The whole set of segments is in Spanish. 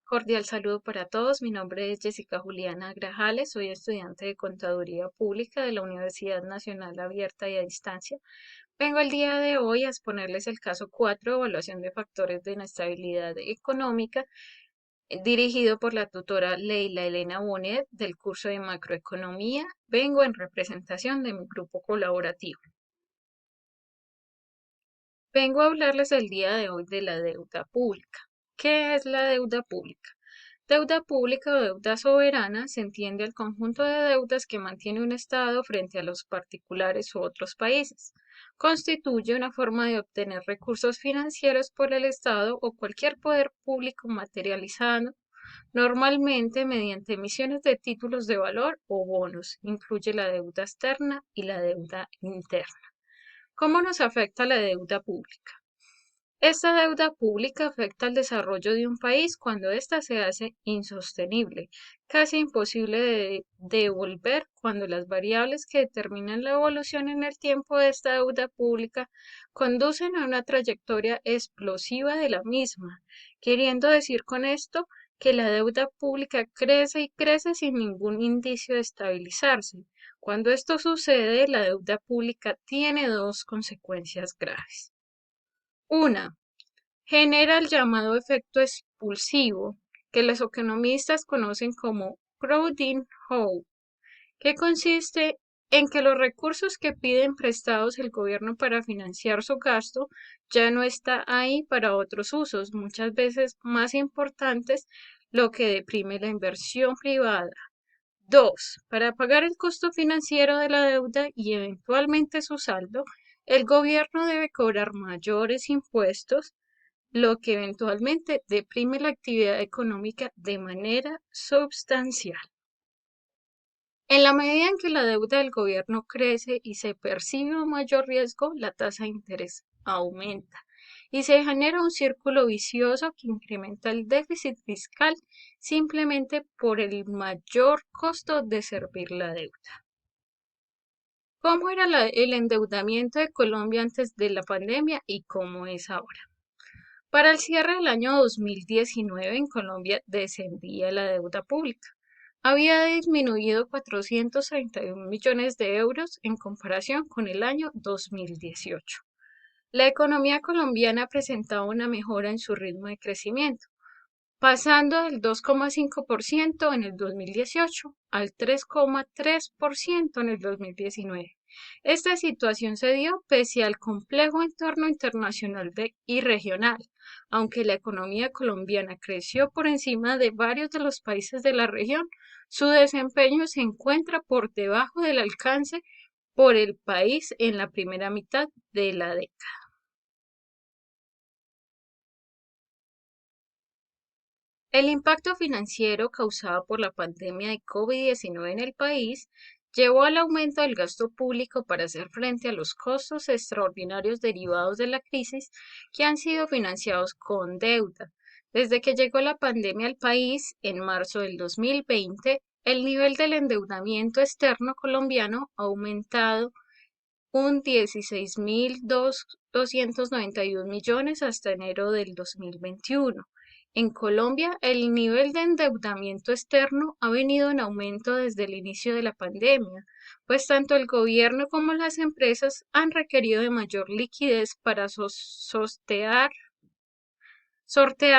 Cordial saludo para todos. Mi nombre es Jessica Juliana Grajales. Soy estudiante de Contaduría Pública de la Universidad Nacional Abierta y a Distancia. Vengo el día de hoy a exponerles el caso 4, Evaluación de Factores de Inestabilidad Económica, dirigido por la tutora Leila Elena Bonet del curso de Macroeconomía. Vengo en representación de mi grupo colaborativo. Vengo a hablarles el día de hoy de la deuda pública. ¿Qué es la deuda pública? Deuda pública o deuda soberana se entiende al conjunto de deudas que mantiene un Estado frente a los particulares u otros países. Constituye una forma de obtener recursos financieros por el Estado o cualquier poder público materializado, normalmente mediante emisiones de títulos de valor o bonos. Incluye la deuda externa y la deuda interna. ¿Cómo nos afecta la deuda pública? Esta deuda pública afecta al desarrollo de un país cuando ésta se hace insostenible, casi imposible de devolver cuando las variables que determinan la evolución en el tiempo de esta deuda pública conducen a una trayectoria explosiva de la misma, queriendo decir con esto que la deuda pública crece y crece sin ningún indicio de estabilizarse. Cuando esto sucede, la deuda pública tiene dos consecuencias graves. Una, genera el llamado efecto expulsivo, que los economistas conocen como crowding out, que consiste en que los recursos que piden prestados el gobierno para financiar su gasto ya no está ahí para otros usos, muchas veces más importantes, lo que deprime la inversión privada. 2. Para pagar el costo financiero de la deuda y eventualmente su saldo, el gobierno debe cobrar mayores impuestos, lo que eventualmente deprime la actividad económica de manera sustancial. En la medida en que la deuda del gobierno crece y se percibe un mayor riesgo, la tasa de interés aumenta y se genera un círculo vicioso que incrementa el déficit fiscal simplemente por el mayor costo de servir la deuda. ¿Cómo era el endeudamiento de Colombia antes de la pandemia y cómo es ahora? Para el cierre del año 2019 en Colombia descendía la deuda pública. Había disminuido 431 millones de euros en comparación con el año 2018. La economía colombiana presentaba una mejora en su ritmo de crecimiento, pasando del 2,5% en el 2018 al 3,3% en el 2019. Esta situación se dio pese al complejo entorno internacional y regional. Aunque la economía colombiana creció por encima de varios de los países de la región, su desempeño se encuentra por debajo del alcance por el país en la primera mitad de la década. El impacto financiero causado por la pandemia de COVID-19 en el país llevó al aumento del gasto público para hacer frente a los costos extraordinarios derivados de la crisis que han sido financiados con deuda. Desde que llegó la pandemia al país en marzo del 2020, el nivel del endeudamiento externo colombiano ha aumentado un 16.291 millones hasta enero del 2021. En Colombia, el nivel de endeudamiento externo ha venido en aumento desde el inicio de la pandemia, pues tanto el gobierno como las empresas han requerido de mayor liquidez para sortear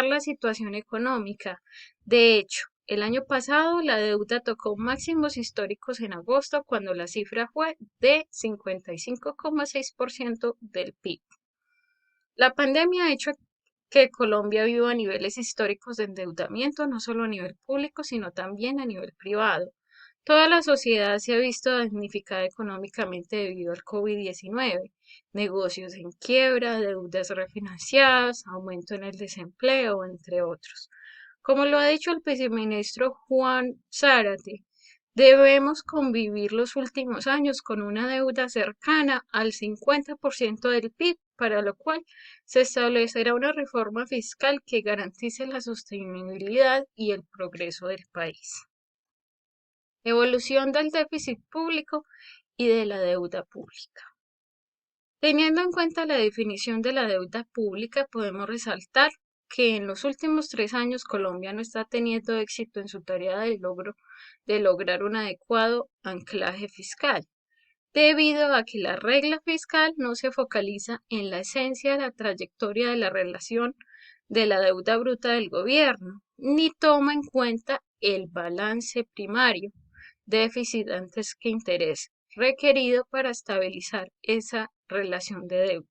la situación económica. De hecho, el año pasado la deuda tocó máximos históricos en agosto cuando la cifra fue de 55,6% del PIB. La pandemia ha hecho que Colombia viva niveles históricos de endeudamiento, no solo a nivel público, sino también a nivel privado. Toda la sociedad se ha visto damnificada económicamente debido al COVID-19, negocios en quiebra, deudas refinanciadas, aumento en el desempleo, entre otros. Como lo ha dicho el viceministro Juan Zárate, debemos convivir los últimos años con una deuda cercana al 50% del PIB, para lo cual se establecerá una reforma fiscal que garantice la sostenibilidad y el progreso del país. Evolución del déficit público y de la deuda pública. Teniendo en cuenta la definición de la deuda pública, podemos resaltar que en los últimos 3 años Colombia no está teniendo éxito en su tarea de lograr un adecuado anclaje fiscal, debido a que la regla fiscal no se focaliza en la esencia de la trayectoria de la relación de la deuda bruta del gobierno, ni toma en cuenta el balance primario, déficit antes que interés, requerido para estabilizar esa relación de deuda.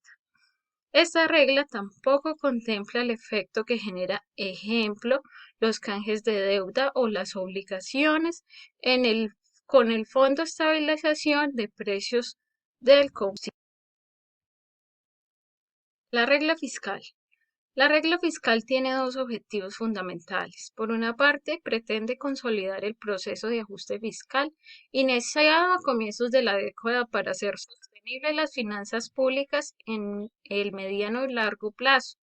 Esta regla tampoco contempla el efecto que genera, ejemplo, los canjes de deuda o las obligaciones en el, con el Fondo de Estabilización de Precios del Combustible. La regla fiscal. La regla fiscal tiene dos objetivos fundamentales. Por una parte, pretende consolidar el proceso de ajuste fiscal iniciado a comienzos de la década para hacer sostenibles las finanzas públicas en el mediano y largo plazo.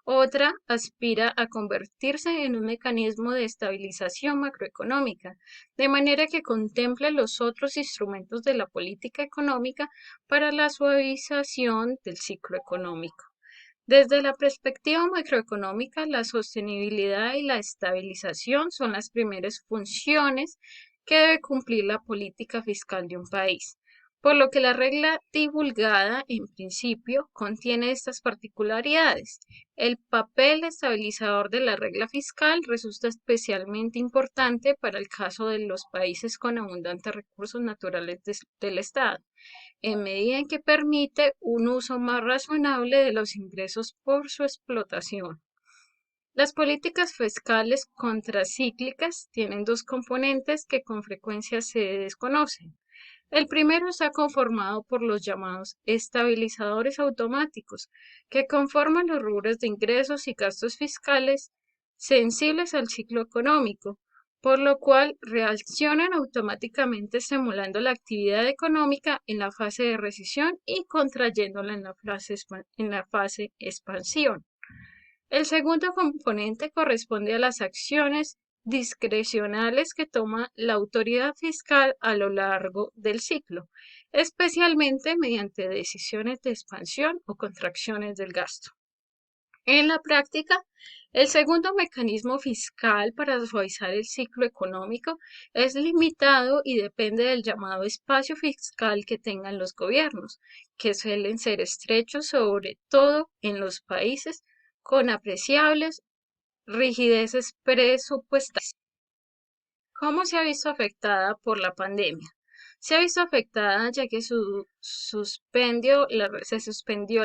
Otra aspira a convertirse en un mecanismo de estabilización macroeconómica, de manera que contemple los otros instrumentos de la política económica para la suavización del ciclo económico. Desde la perspectiva macroeconómica, la sostenibilidad y la estabilización son las primeras funciones que debe cumplir la política fiscal de un país, por lo que la regla divulgada, en principio, contiene estas particularidades. El papel estabilizador de la regla fiscal resulta especialmente importante para el caso de los países con abundantes recursos naturales del Estado, en medida en que permite un uso más razonable de los ingresos por su explotación. Las políticas fiscales contracíclicas tienen dos componentes que con frecuencia se desconocen. El primero está conformado por los llamados estabilizadores automáticos, que conforman los rubros de ingresos y gastos fiscales sensibles al ciclo económico, por lo cual reaccionan automáticamente estimulando la actividad económica en la fase de recesión y contrayéndola en la fase expansión. El segundo componente corresponde a las acciones discrecionales que toma la autoridad fiscal a lo largo del ciclo, especialmente mediante decisiones de expansión o contracciones del gasto. En la práctica, el segundo mecanismo fiscal para suavizar el ciclo económico es limitado y depende del llamado espacio fiscal que tengan los gobiernos, que suelen ser estrechos sobre todo en los países con apreciables rigideces presupuestarias. ¿Cómo se ha visto afectada por la pandemia? Se ha visto afectada ya que se suspendió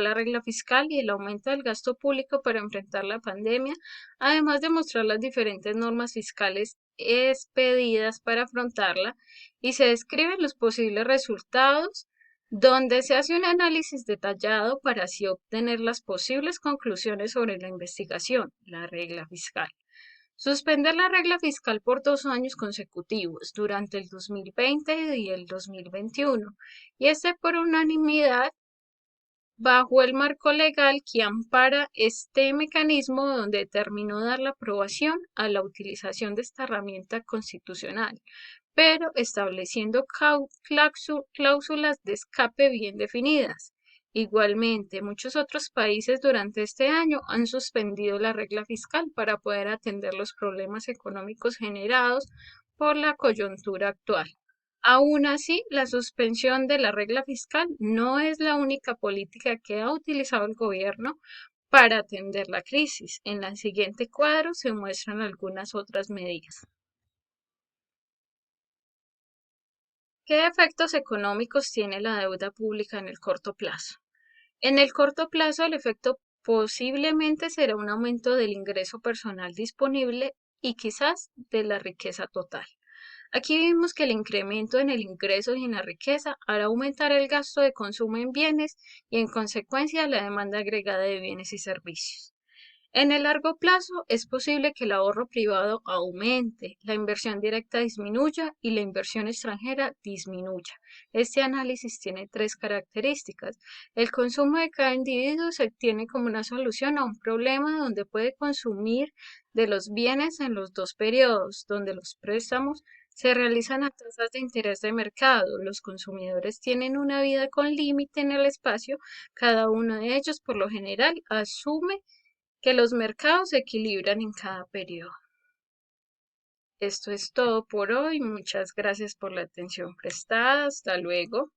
la regla fiscal y el aumento del gasto público para enfrentar la pandemia, además de mostrar las diferentes normas fiscales expedidas para afrontarla, y se describen los posibles resultados, donde se hace un análisis detallado para así obtener las posibles conclusiones sobre la investigación, la regla fiscal. Suspender la regla fiscal por 2 años consecutivos, durante el 2020 y el 2021, y por unanimidad bajo el marco legal que ampara este mecanismo, donde determinó dar la aprobación a la utilización de esta herramienta constitucional, pero estableciendo cláusulas de escape bien definidas. Igualmente, muchos otros países durante este año han suspendido la regla fiscal para poder atender los problemas económicos generados por la coyuntura actual. Aún así, la suspensión de la regla fiscal no es la única política que ha utilizado el gobierno para atender la crisis. En el siguiente cuadro se muestran algunas otras medidas. ¿Qué efectos económicos tiene la deuda pública en el corto plazo? En el corto plazo, el efecto posiblemente será un aumento del ingreso personal disponible y quizás de la riqueza total. Aquí vimos que el incremento en el ingreso y en la riqueza hará aumentar el gasto de consumo en bienes y en consecuencia la demanda agregada de bienes y servicios. En el largo plazo es posible que el ahorro privado aumente, la inversión directa disminuya y la inversión extranjera disminuya. Este análisis tiene tres características. El consumo de cada individuo se tiene como una solución a un problema donde puede consumir de los bienes en los dos periodos, donde los préstamos se realizan a tasas de interés de mercado. Los consumidores tienen una vida con límite en el espacio. Cada uno de ellos, por lo general, asume que los mercados se equilibran en cada periodo. Esto es todo por hoy. Muchas gracias por la atención prestada. Hasta luego.